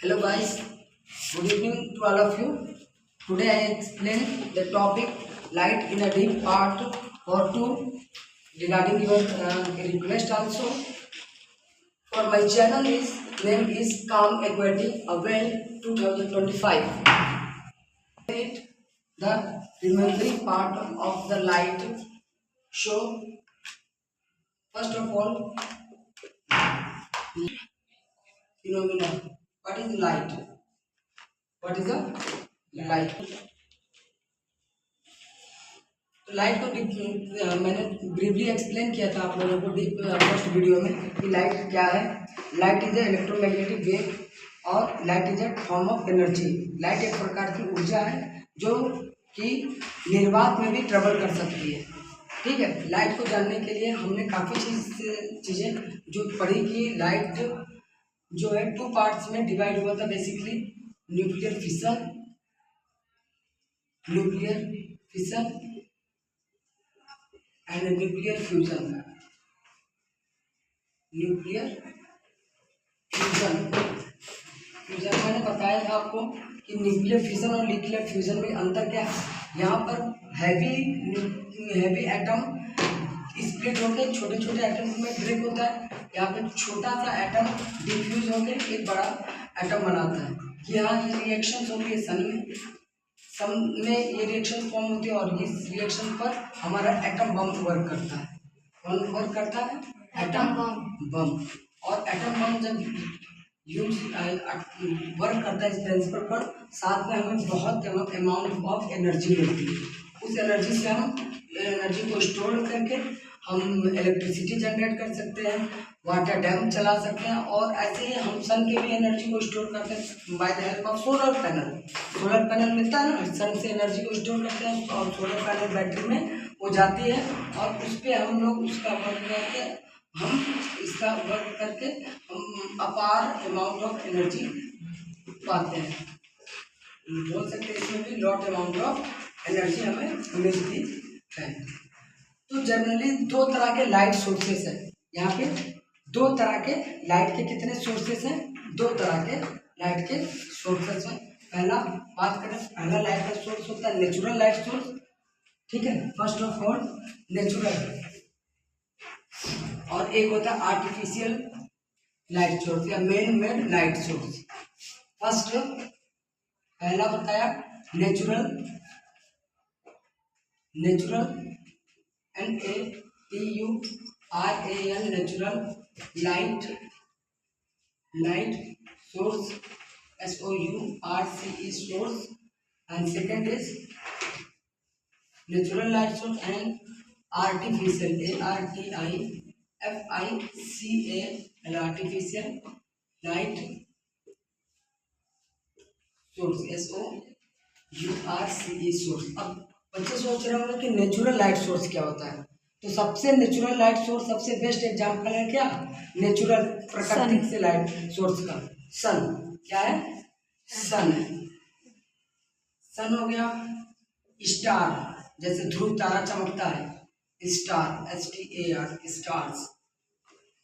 Hello guys, good evening to all of you. Today I explain the topic light in a deep part or two regarding your request also. For my channel is name is Calm Aquatic Awell 2025. It the remembering part of the light show. First of all, phenomena. What is light? What is the light? तो light को मैंने briefly explain किया था आप लोगों को deep first video में कि लाइट क्या है। Light is a electromagnetic wave और light is a form of energy. Light एक प्रकार की ऊर्जा है जो कि निर्वात में भी ट्रेवल कर सकती है। ठीक है, लाइट को जानने के लिए हमने काफ़ी चीज़ें जो पढ़ी कि लाइट जो है टू पार्ट्स में डिवाइड हुआ था basically, nuclear fission and nuclear fusion. मैंने बताया था आपको कि न्यूक्लियर फिशन और न्यूक्लियर फ्यूजन में अंतर क्या है। यहाँ पर हैवी एटम स्प्लिट होकर छोटे छोटे एटम में ब्रेक होता है। यहाँ पे छोटा सा एटम डिफ्यूज होकर एक बड़ा एटम बनाता है। यहाँ ये रिएक्शन होती है सन में ये रिएक्शन फॉर्म होती है और इस रिएक्शन पर हमारा एटम बम वर्क करता है। कौन वर्क करता है? Atom bomb. और एटम बम जब यूज वर्क करता है इस प्रिंसिपल पर, साथ में हमें बहुत अमाउंट ऑफ एनर्जी मिलती है। उस एनर्जी से हम एनर्जी को स्टोर करके हम इलेक्ट्रिसिटी जनरेट कर सकते हैं, वाटर डैम चला सकते हैं और ऐसे ही हम सन के भी एनर्जी को स्टोर करते हैं by the help of solar panel. Solar panel मिलता है ना, सन से एनर्जी को स्टोर करते हैं और सोलर पैनल बैटरी में वो जाती है और उस पर हम लोग उसका वर्क करके हम अपार अमाउंट ऑफ एनर्जी पाते हैं। बोल सकते हैं इसमें भी लॉट अमाउंट ऑफ एनर्जी हमें मिलती है। तो जनरली दो तरह के लाइट सोर्सेस हैं। यहाँ पे दो तरह के लाइट के कितने सोर्सेस हैं? दो तरह के लाइट के सोर्सेस हैं। पहला बात करें, पहला लाइट का सोर्स होता है नेचुरल लाइट सोर्स। ठीक है, फर्स्ट ऑफ ऑल नेचुरल, और एक होता है आर्टिफिशियल लाइट सोर्स या man made light source. First पहला बताया natural NATURAL natural light source SOURCE source, and second is natural light source and artificial artificial light source SOURCE source. अब बच्चे सोच रहे होंगे कि नेचुरल लाइट सोर्स क्या होता है। तो सबसे नेचुरल लाइट सोर्स सबसे बेस्ट एग्जांपल है क्या? नेचुरल प्राकृतिक से लाइट सोर्स का सन। क्या है? सन है। सन हो गया। स्टार, जैसे ध्रुव तारा चमकता है, स्टार STAR स्टार्स।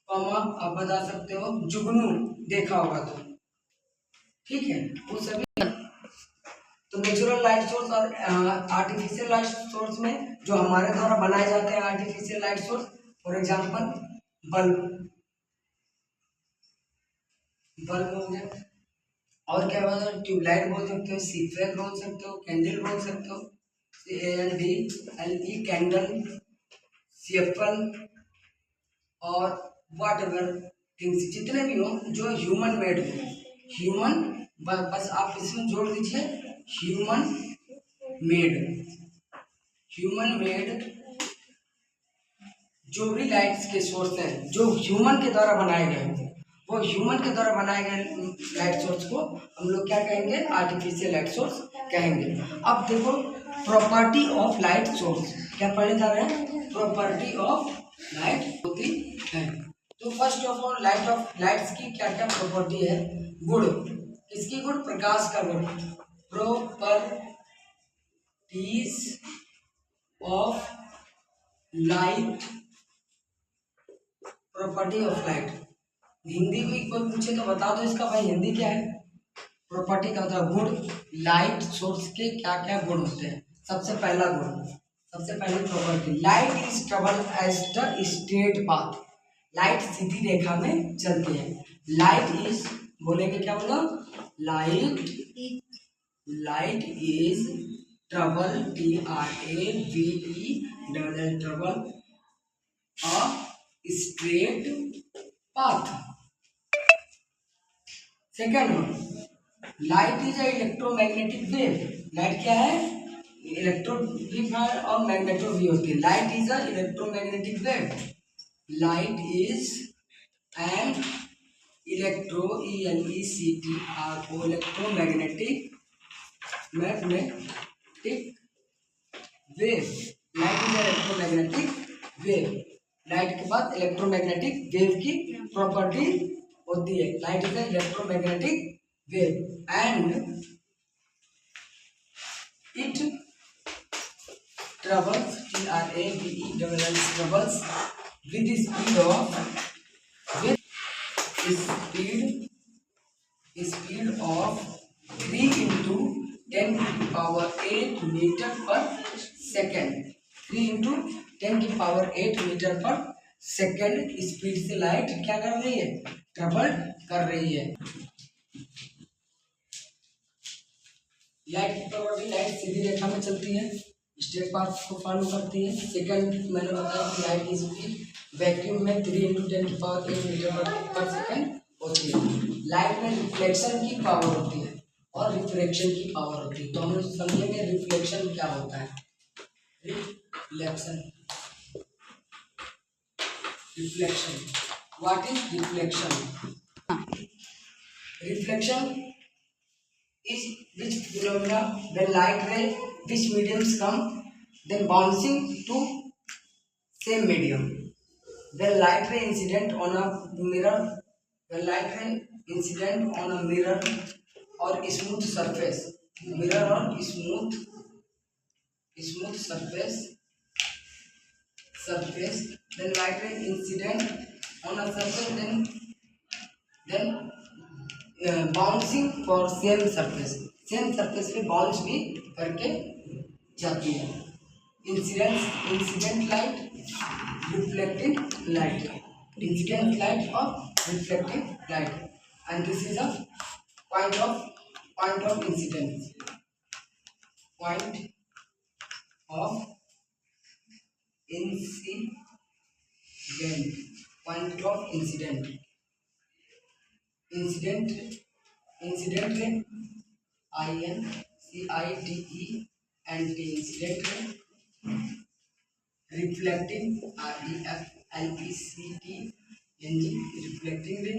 कॉमा आप बता सकते हो जुगनू, देखा होगा तो। ठीक है, वो सभी। तो नेचुरल लाइट सोर्स और आर्टिफिशियल लाइट सोर्स में जो हमारे द्वारा बनाए जाते हैं artificial light source, for example bulb हो गया, और क्या बोल सकते हो? ट्यूबलाइट बोल सकते हो, सीफेर बोल सकते हो, कैंडल बोल सकते हो, CANDLE कैंडल, CFL और वाट एवर थिंग्स जितने भी हो जो ह्यूमन मेड हो। बस आप इसमें जोड़ दीजिए ह्यूमन मेड जो भी लाइट्स के सोर्स हैं जो ह्यूमन के द्वारा बनाए गए हैं, वो ह्यूमन के द्वारा बनाए गए लाइट सोर्स को हम लोग क्या कहेंगे? आर्टिफिशियल लाइट सोर्स कहेंगे। अब देखो प्रॉपर्टी ऑफ लाइट सोर्स क्या पढ़ने जा रहे हैं? प्रॉपर्टी ऑफ लाइट होती है। तो फर्स्ट ऑफ ऑल लाइट्स की क्या क्या प्रॉपर्टी है? गुण। किसकी गुण? प्रकाश का गुण। Properties of light, property of light. Hindi में कोई पूछे तो बता दो इसका भाई हिंदी क्या है? प्रॉपर्टी का मतलब गुण, लाइट सोर्स के क्या क्या गुण होते हैं। सबसे पहला गुण, सबसे पहली property, light is travel as the straight path. Light सीधी रेखा में चलती है। लाइट इज, बोलेंगे क्या बोला, light is travel, TRAVE travel a straight path. Second one, light is a electromagnetic wave. Light क्या है, इलेक्ट्रोवेव और मैग्नेटोवेव होती है। Light is a electromagnetic wave. Light is an electromagnetic wave. Light is electromagnetic wave. Light के बाद electromagnetic wave की property होती है। Light is electromagnetic wave and it travels, TRAVELS travels with the speed of of 3 into 10 to the power 8 meter per second। 3 into 10 की power 8 metre पर second speed से light क्या कर रही है, ट्रेवल कर रही है। लाइट की प्रॉपर्टी, लाइट सीधी रेखा में चलती है, स्ट्रेट पाथ को फॉलो करती है। सेकंड मैंने बताया कि लाइट की स्पीड वैक्यूम में 3 into 10 की पावर 8 मीटर पर सेकंड होती है। लाइट में रिफ्लेक्शन की पावर होती है और रिफ्रैक्शन की पावर होती है। तो हम लोग समझेंगे रिफ्लेक्शन क्या होता है। Reflection, what is reflection? Reflection is which phenomena when light ray which mediums come then bouncing to same medium। when light ray incident on a mirror, when light ray incident on a mirror or smooth surface, mirror or smooth surface, then light ray incident on a surface then bouncing for same surface पे bounce भी करके जाती है। Incident light, reflecting light, incident light और reflecting light and this is a point of incidence, point of incident. Incident ray INCIDENT incident ray, reflecting REFLECTING reflecting ray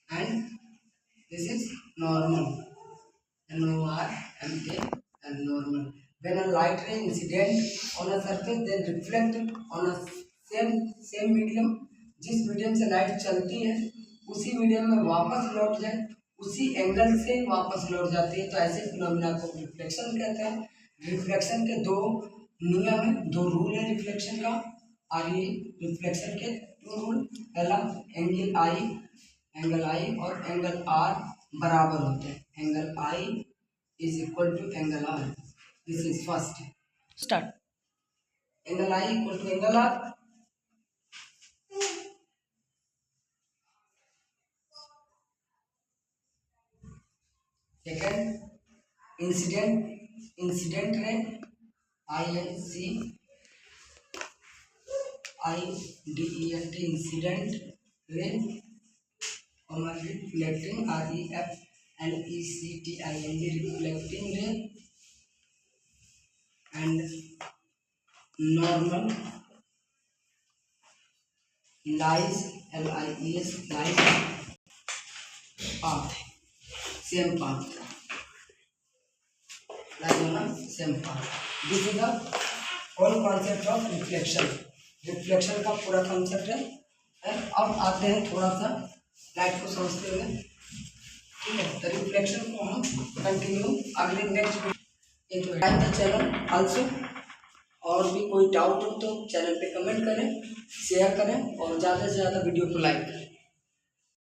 and this is normal, NORMAL and normal। when a light ray incident on a surface then reflect on a same medium, जिस medium से light चलती है उसी medium में वापस लौट जाए, उसी एंगल से वापस लौट जाती है, तो ऐसे फिनोमिना को रिफ्लेक्शन कहते हैं। रिफ्लेक्शन के दो नियम है, दो रूल है रिफ्लेक्शन का। और ये रिफ्लेक्शन के दो रूल, पहला एंगल आई और एंगल आर बराबर होते हैं। Angle I is equal to angle R, this is first start. Angle I equal to angle R. Second incident ray INCIDENT incident ray और reflecting REFLECTING reflecting ray and normal lies LIES lies path, same path, same path. This is the whole concept of reflection का पूरा concept है। अब आते हैं थोड़ा सा light को समझते हुए, ठीक है। तो रिफ्लेक्शन को हम कंटिन्यू अगले नेक्स्ट चैनल आल्सो। और भी कोई डाउट हो तो चैनल पे कमेंट करें, शेयर करें और ज़्यादा से ज़्यादा वीडियो को लाइक करें।